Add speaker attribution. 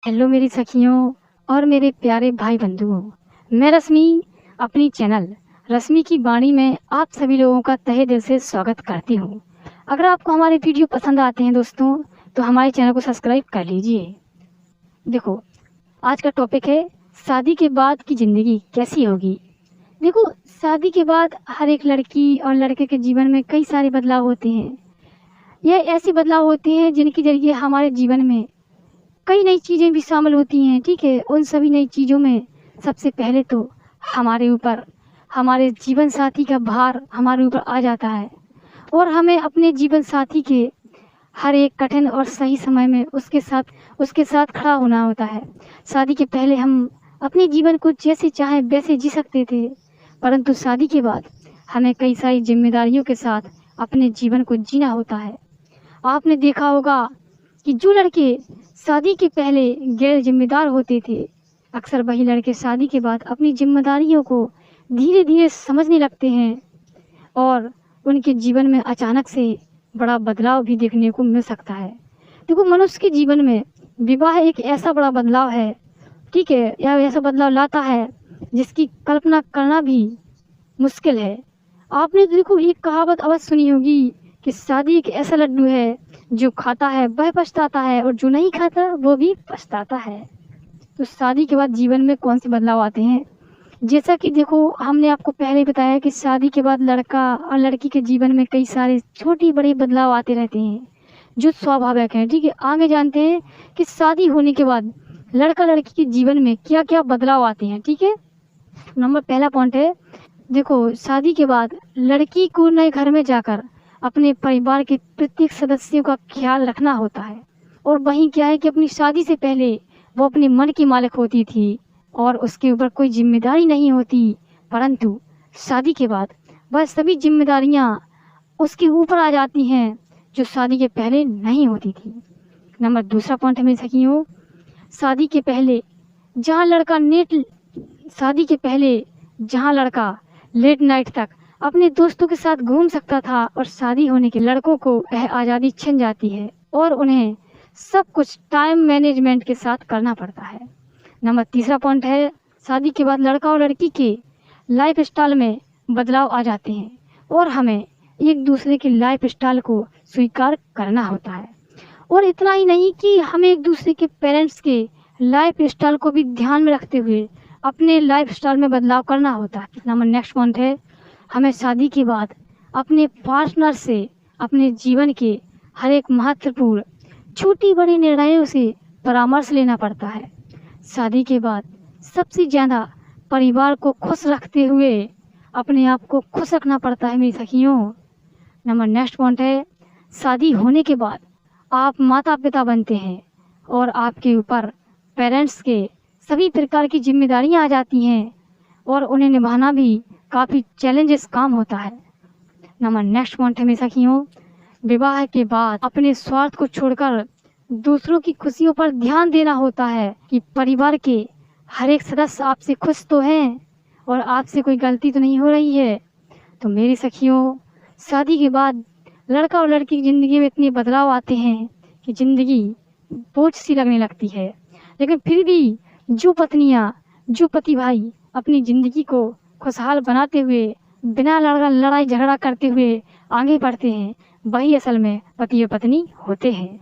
Speaker 1: Hello मेरी सखियों और मेरे प्यारे भाई बंधुओं। मैं रश्मि अपनी चैनल रश्मि की वाणी में आप सभी लोगों का तहे दिल से स्वागत करती हूँ। अगर आपको हमारे वीडियो पसंद आते हैं दोस्तों तो हमारे चैनल को सब्सक्राइब कर लीजिए। देखो, आज का टॉपिक है शादी के बाद की ज़िंदगी कैसी होगी। देखो, शादी के बाद हर एक लड़की और लड़के के जीवन में कई सारे बदलाव होते हैं। यह ऐसे बदलाव होते हैं जिनके जरिए हमारे जीवन में कई नई चीज़ें भी शामिल होती हैं। ठीक है, उन सभी नई चीज़ों में सबसे पहले तो हमारे ऊपर हमारे जीवन साथी का भार हमारे ऊपर आ जाता है और हमें अपने जीवन साथी के हर एक कठिन और सही समय में उसके साथ खड़ा होना होता है। शादी के पहले हम अपने जीवन को जैसे चाहें वैसे जी सकते थे, परंतु शादी के बाद हमें कई सारी जिम्मेदारियों के साथ अपने जीवन को जीना होता है। आपने देखा होगा कि जो लड़के शादी के पहले गैर जिम्मेदार होते थे, अक्सर वही लड़के शादी के बाद अपनी जिम्मेदारियों को धीरे धीरे समझने लगते हैं और उनके जीवन में अचानक से बड़ा बदलाव भी देखने को मिल सकता है। देखो, मनुष्य के जीवन में विवाह एक ऐसा बड़ा बदलाव है, ठीक है, यह ऐसा बदलाव लाता है जिसकी कल्पना करना भी मुश्किल है। आपने देखो एक कहावत अवश्य सुनी होगी कि शादी एक ऐसा लड्डू है जो खाता है वह पछताता है और जो नहीं खाता वो भी पछताता है। तो शादी के बाद जीवन में कौन से बदलाव आते हैं, जैसा कि देखो हमने आपको पहले ही बताया कि शादी के बाद लड़का और लड़की के जीवन में कई सारे छोटे बड़े बदलाव आते रहते हैं जो स्वाभाविक हैं। ठीक है, आगे जानते हैं कि शादी होने के बाद लड़का लड़की के जीवन में क्या क्या बदलाव आते हैं। ठीक है, पहला पॉइंट है, देखो शादी के बाद लड़की को नए घर में जाकर अपने परिवार के प्रत्येक सदस्यों का ख्याल रखना होता है। और वहीं क्या है कि अपनी शादी से पहले वो अपने मन की मालिक होती थी और उसके ऊपर कोई जिम्मेदारी नहीं होती, परंतु शादी के बाद वह सभी जिम्मेदारियां उसके ऊपर आ जाती हैं जो शादी के पहले नहीं होती थी। दूसरा पॉइंट हमें सखियों, शादी के पहले जहाँ लड़का लेट नाइट तक अपने दोस्तों के साथ घूम सकता था और शादी होने के लड़कों को वह आज़ादी छिन जाती है और उन्हें सब कुछ टाइम मैनेजमेंट के साथ करना पड़ता है। तीसरा पॉइंट है, शादी के बाद लड़का और लड़की के लाइफ स्टाइल में बदलाव आ जाते हैं और हमें एक दूसरे के लाइफ स्टाइल को स्वीकार करना होता है। और इतना ही नहीं कि हमें एक दूसरे के पेरेंट्स के लाइफ स्टाइल को भी ध्यान में रखते हुए अपने लाइफ स्टाइल में बदलाव करना होता है। नेक्स्ट पॉइंट है, हमें शादी के बाद अपने पार्टनर से अपने जीवन के हर एक महत्वपूर्ण छोटी बड़ी निर्णयों से परामर्श लेना पड़ता है। शादी के बाद सबसे ज़्यादा परिवार को खुश रखते हुए अपने आप को खुश रखना पड़ता है मेरी सखियों। नेक्स्ट पॉइंट है, शादी होने के बाद आप माता पिता बनते हैं और आपके ऊपर पेरेंट्स के सभी प्रकार की जिम्मेदारियां आ जाती हैं और उन्हें निभाना भी काफ़ी चैलेंजेस काम होता है। नेक्स्ट पॉइंट है मेरे सखियों, विवाह के बाद अपने स्वार्थ को छोड़कर दूसरों की खुशियों पर ध्यान देना होता है कि परिवार के हर एक सदस्य आपसे खुश तो हैं और आपसे कोई गलती तो नहीं हो रही है। तो मेरी सखियों, शादी के बाद लड़का और लड़की की ज़िंदगी में इतने बदलाव आते हैं कि ज़िंदगी बोझ सी लगने लगती है, लेकिन फिर भी जो पति भाई अपनी ज़िंदगी को खुशहाल बनाते हुए बिना लड़ाई झगड़ा करते हुए आगे बढ़ते हैं, वही असल में पति और पत्नी होते हैं।